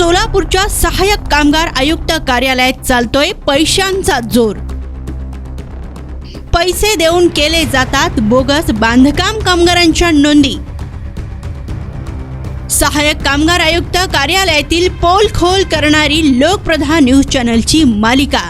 सोलापूरच्या सहाय्यक कामगार आयुक्त कार्यालयात चालतोय पैशांचा जोर। पैसे देऊन केले जातात बोगस बांधकाम कामगारांच्या नोंदी। सहाय्यक कामगार आयुक्त कार्यालयातील पोलखोल करणारी लोकप्रधान न्यूज चॅनलची मालिका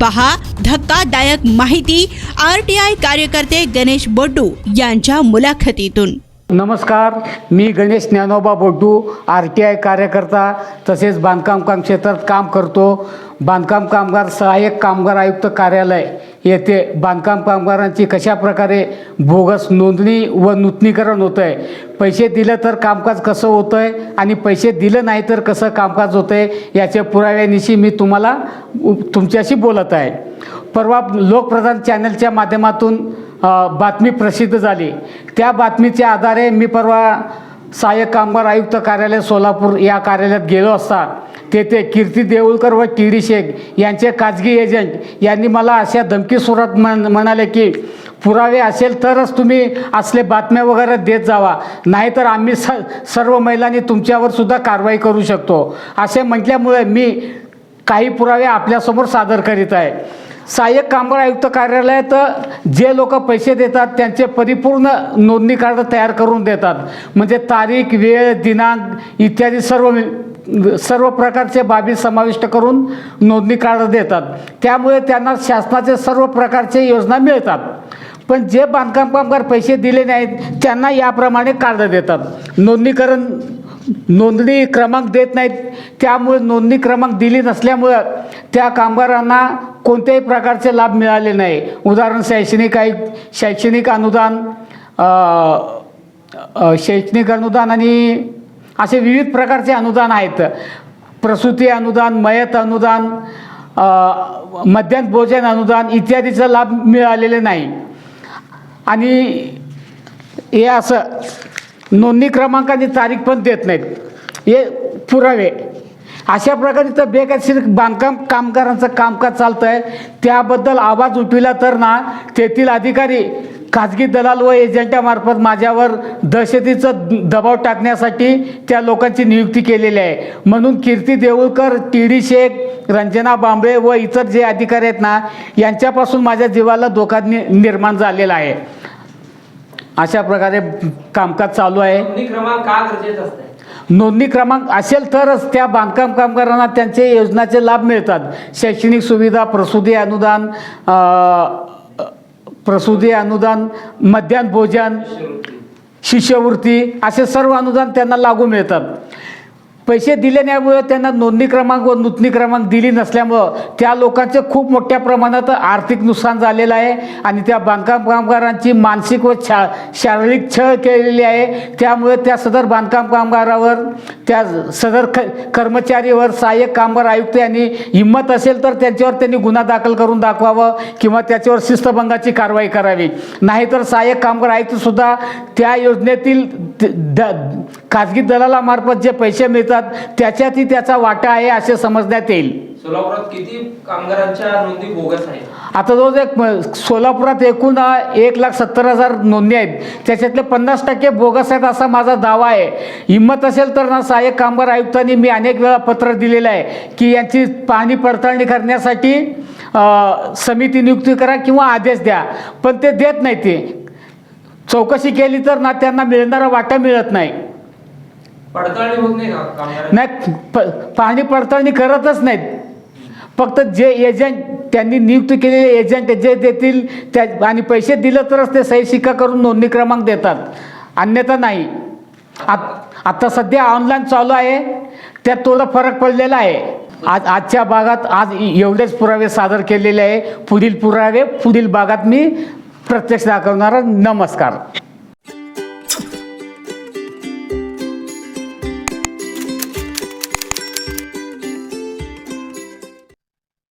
पहा। धक्कादायक माहिती RTI कार्यकर्ते गणेश बोड्डू यांच्या मुलाखतीतून। नमस्कार, मी गणेश ज्ञानोबा बोड्डू, RTI कार्यकर्ता तसेच बांधकाम क्षेत्रात काम करतो। बांधकाम कामगार सहाय्यक कामगार आयुक्त कार्यालय येथे बांधकाम कामगारांची कशा प्रकारे बोगस नोंदणी व नूतनीकरण होतं आहे, पैसे दिलं तर कामकाज कसं होतं आहे आणि पैसे दिलं नाही तर कसं कामकाज होतं आहे, याच्या पुराव्यानिशी मी तुमच्याशी बोलत आहे। परवा लोकप्रधान चॅनलच्या माध्यमातून बातमी प्रसिद्ध झाली। त्या बातमीच्या आधारे मी परवा सहाय्यक कामगार आयुक्त कार्यालय सोलापूर या कार्यालयात गेलो असता तेथे कीर्ती देऊळकर व TD शेख यांचे खाजगी एजंट यांनी मला अशा धमकी सुरात म्हणाले की पुरावे असेल तरच तुम्ही असले बातम्या वगैरे देत जावा, नाहीतर आम्ही सर्व महिलांनी तुमच्यावर सुद्धा कारवाई करू शकतो असे म्हटल्यामुळे मी काही पुरावे आपल्यासमोर सादर करीत आहे। सहाय्यक कामगार आयुक्त कार्यालयात जे लोक पैसे देतात त्यांचे परिपूर्ण नोंदणी कार्ड तयार करून देतात, म्हणजे तारीख, वेळ, दिनांक इत्यादी सर्व प्रकारचे बाबी समाविष्ट करून नोंदणी कार्ड देतात। त्यामुळे त्यांना शासनाचे सर्व प्रकारचे योजना मिळतात। पण जे बांधकाम कामगार पैसे दिले नाहीत त्यांना याप्रमाणे कार्ड देतात, नोंदणी क्रमांक देत नाहीत। त्यामुळे नोंदणी क्रमांक दिली नसल्यामुळं त्या कामगारांना कोणत्याही प्रकारचे लाभ मिळाले नाही। उदाहरण शैक्षणिक अनुदान आणि असे विविध प्रकारचे अनुदान आहेत। प्रसूती अनुदान, मयत अनुदान, मध्यान्ह भोजन अनुदान इत्यादीचा लाभ मिळालेले नाही। आणि हे असं नोंदणी क्रमांक आणि तारीख पण देत नाहीत, हे पुरावे। अशा प्रकारे तर बेकायदेशीर बांधकाम कामगारांचं कामकाज चालतं आहे। त्याबद्दल आवाज उठविला तर ना तेथील अधिकारी खाजगी दलाल व एजंटामार्फत माझ्यावर दहशतीचं दबाव टाकण्यासाठी त्या लोकांची नियुक्ती केलेली आहे। म्हणून कीर्ती देऊळकर, TD शेख, रंजना बांबळे व इतर जे अधिकारी आहेत ना यांच्यापासून माझ्या जीवाला धोका निर्माण झालेला आहे। अशा प्रकारे कामकाज चालू आहे। नोंदणी क्रमांक का गरजेचं असतं? नोंदणी क्रमांक असेल तरच त्या बांधकाम कामगारांना त्यांचे योजनाचे लाभ मिळतात। शैक्षणिक सुविधा, प्रसूती अनुदान, मध्यान्ह भोजन, शिष्यवृत्ती असे सर्व अनुदान त्यांना लागू मिळतात। पैसे दिले नाहीमुळे त्यांना नोंदणी क्रमांक व नूतनी क्रमांक दिली नसल्यामुळं त्या लोकांचे खूप मोठ्या प्रमाणात आर्थिक नुकसान झालेलं आहे आणि त्या बांधकाम कामगारांची मानसिक व शारीरिक छळ केलेली आहे। त्यामुळे त्या सदर बांधकाम कामगारावर, त्या सदर कर्मचारीवर सहाय्यक कामगार आयुक्त यांनी हिंमत असेल तर त्यांच्यावर त्यांनी गुन्हा दाखल करून दाखवावं किंवा त्याच्यावर शिस्तभंगाची कारवाई करावी, नाहीतर सहाय्यक कामगार आयुक्तसुद्धा त्या योजनेतील खाजगी दलालामार्फत जे पैसे मिळतात त्याच्यातही त्याचा वाटा आहे असे समजण्यात येईल। सोलापुरात किती कामगारांच्या नोंदी बोगस आहेत? आता सोलापुरात एकूण 1,70,000 नोंदी आहेत, त्याच्यातले 50% बोगस आहेत असा माझा दावा आहे। हिंमत असेल तर ना सहाय्यक कामगार आयुक्तांनी मी अनेक वेळा पत्र दिलेलं आहे की यांची पाहणी पडताळणी करण्यासाठी समिती नियुक्ती करा किंवा आदेश द्या, पण ते देत नाही। ते चौकशी केली तर ना त्यांना मिळणारा वाटा मिळत नाही। पडताळणी होत नाही का? नाही, पाहणी पडताळणी करतच नाहीत। फक्त जे एजंट त्यांनी नियुक्त केलेले एजंट जे देतील त्या आणि पैसे दिलं तरच ते सही शिक्का करून नोंदणी क्रमांक देतात, अन्यथा नाही। आता सध्या ऑनलाईन चालू आहे, त्यात थोडा फरक पडलेला आहे। आजच्या भागात आज एवढेच पुरावे सादर केलेले आहे। पुढील पुरावे पुढील भागात मी प्रत्यक्ष दाखवणार। नमस्कार।